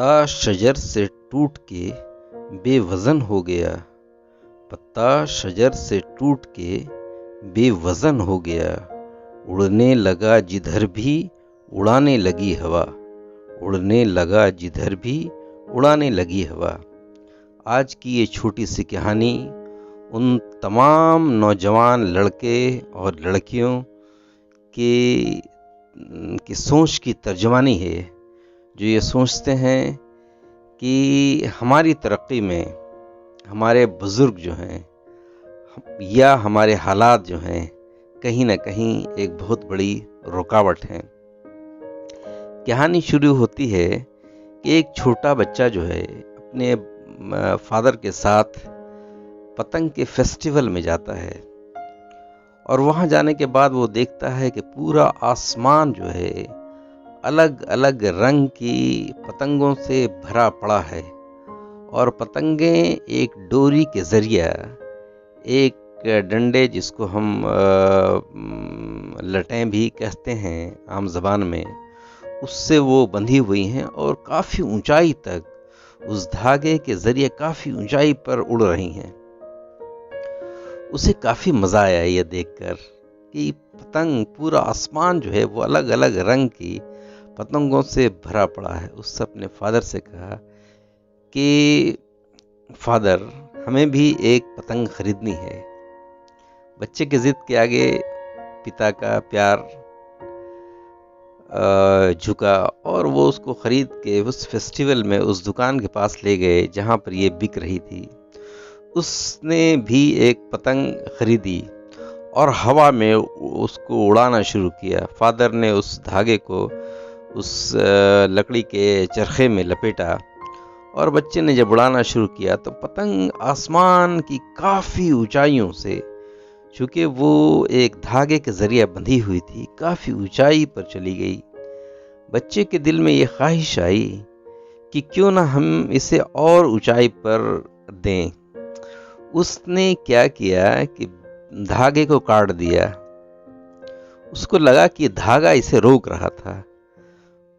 पत्ता शजर से टूट के बेवजन हो गया। पत्ता शजर से टूट के बेवजन हो गया। उड़ने लगा जिधर भी उड़ाने लगी हवा। उड़ने लगा जिधर भी उड़ाने लगी हवा। आज की ये छोटी सी कहानी उन तमाम नौजवान लड़के और लड़कियों की सोच की तर्जमानी है, जो ये सोचते हैं कि हमारी तरक्की में हमारे बुज़ुर्ग जो हैं या हमारे हालात जो हैं कहीं ना कहीं एक बहुत बड़ी रुकावट हैं। कहानी शुरू होती है कि एक छोटा बच्चा जो है अपने फादर के साथ पतंग के फेस्टिवल में जाता है और वहाँ जाने के बाद वो देखता है कि पूरा आसमान जो है अलग अलग रंग की पतंगों से भरा पड़ा है और पतंगें एक डोरी के ज़रिया, एक डंडे जिसको हम लटें भी कहते हैं आम ज़बान में, उससे वो बंधी हुई हैं और काफ़ी ऊंचाई तक उस धागे के ज़रिए काफ़ी ऊंचाई पर उड़ रही हैं। उसे काफ़ी मज़ा आया ये देखकर कि पतंग, पूरा आसमान जो है वो अलग अलग रंग की पतंगों से भरा पड़ा है। उसने अपने फादर से कहा कि फादर, हमें भी एक पतंग खरीदनी है। बच्चे के ज़िद के आगे पिता का प्यार झुका और वो उसको खरीद के उस फेस्टिवल में उस दुकान के पास ले गए जहाँ पर ये बिक रही थी। उसने भी एक पतंग खरीदी और हवा में उसको उड़ाना शुरू किया। फादर ने उस धागे को उस लकड़ी के चरखे में लपेटा और बच्चे ने जब उड़ाना शुरू किया तो पतंग आसमान की काफ़ी ऊंचाइयों से, चूँकि वो एक धागे के ज़रिए बंधी हुई थी, काफ़ी ऊंचाई पर चली गई। बच्चे के दिल में ये ख्वाहिश आई कि क्यों ना हम इसे और ऊंचाई पर दें। उसने क्या किया कि धागे को काट दिया। उसको लगा कि धागा इसे रोक रहा था।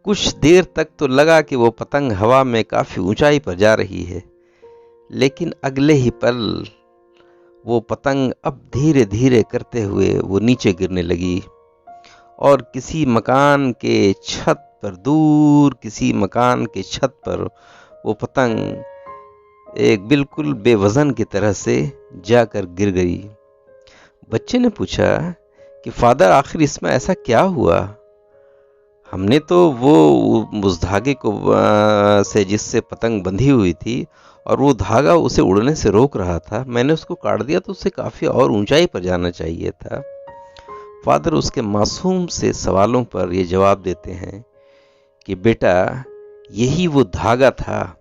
कुछ देर तक तो लगा कि वो पतंग हवा में काफ़ी ऊंचाई पर जा रही है, लेकिन अगले ही पल वो पतंग अब धीरे धीरे करते हुए वो नीचे गिरने लगी और किसी मकान के छत पर, दूर किसी मकान के छत पर वो पतंग एक बिल्कुल बेवजन की तरह से जाकर गिर गई। बच्चे ने पूछा कि फादर, आखिर इसमें ऐसा क्या हुआ? हमने तो वो उस धागे को से जिससे पतंग बंधी हुई थी और वो धागा उसे उड़ने से रोक रहा था, मैंने उसको काट दिया तो उसे काफ़ी और ऊंचाई पर जाना चाहिए था। फादर उसके मासूम से सवालों पर ये जवाब देते हैं कि बेटा, यही वो धागा था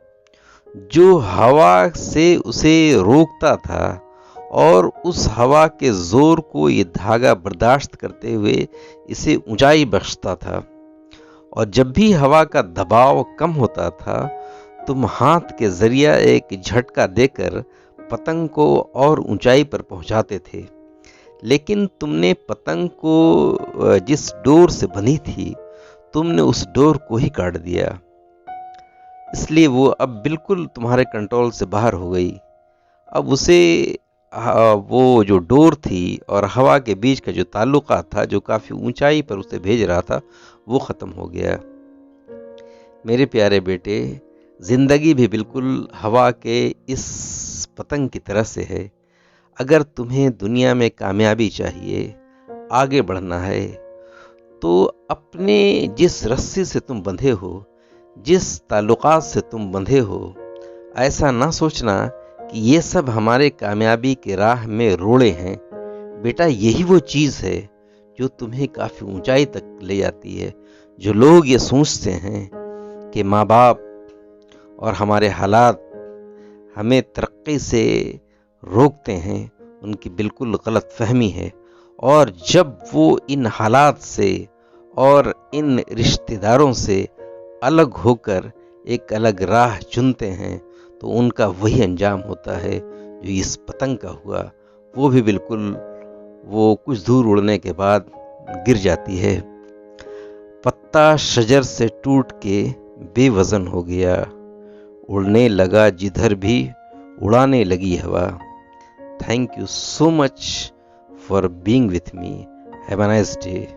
जो हवा से उसे रोकता था और उस हवा के जोर को ये धागा बर्दाश्त करते हुए इसे ऊंचाई बख्शता था। और जब भी हवा का दबाव कम होता था, तुम हाथ के जरिया एक झटका देकर पतंग को और ऊंचाई पर पहुंचाते थे, लेकिन तुमने पतंग को जिस डोर से बंधी थी, तुमने उस डोर को ही काट दिया। इसलिए वो अब बिल्कुल तुम्हारे कंट्रोल से बाहर हो गई। अब उसे वो जो डोर थी और हवा के बीच का जो ताल्लुका था, जो काफ़ी ऊंचाई पर उसे भेज रहा था, वो ख़त्म हो गया। मेरे प्यारे बेटे, ज़िंदगी भी बिल्कुल हवा के इस पतंग की तरह से है। अगर तुम्हें दुनिया में कामयाबी चाहिए, आगे बढ़ना है, तो अपने जिस रस्सी से तुम बंधे हो, जिस ताल्लुकात से तुम बंधे हो, ऐसा ना सोचना कि ये सब हमारे कामयाबी के राह में रोड़े हैं। बेटा, यही वो चीज़ है जो तुम्हें काफ़ी ऊंचाई तक ले जाती है। जो लोग ये सोचते हैं कि माँ बाप और हमारे हालात हमें तरक्की से रोकते हैं, उनकी बिल्कुल गलत फहमी है। और जब वो इन हालात से और इन रिश्तेदारों से अलग होकर एक अलग राह चुनते हैं, तो उनका वही अंजाम होता है जो इस पतंग का हुआ। वो भी बिल्कुल वो कुछ दूर उड़ने के बाद गिर जाती है। पत्ता शजर से टूट के बेवजन हो गया, उड़ने लगा जिधर भी उड़ाने लगी हवा। Thank you so much for being with me. Have a nice day.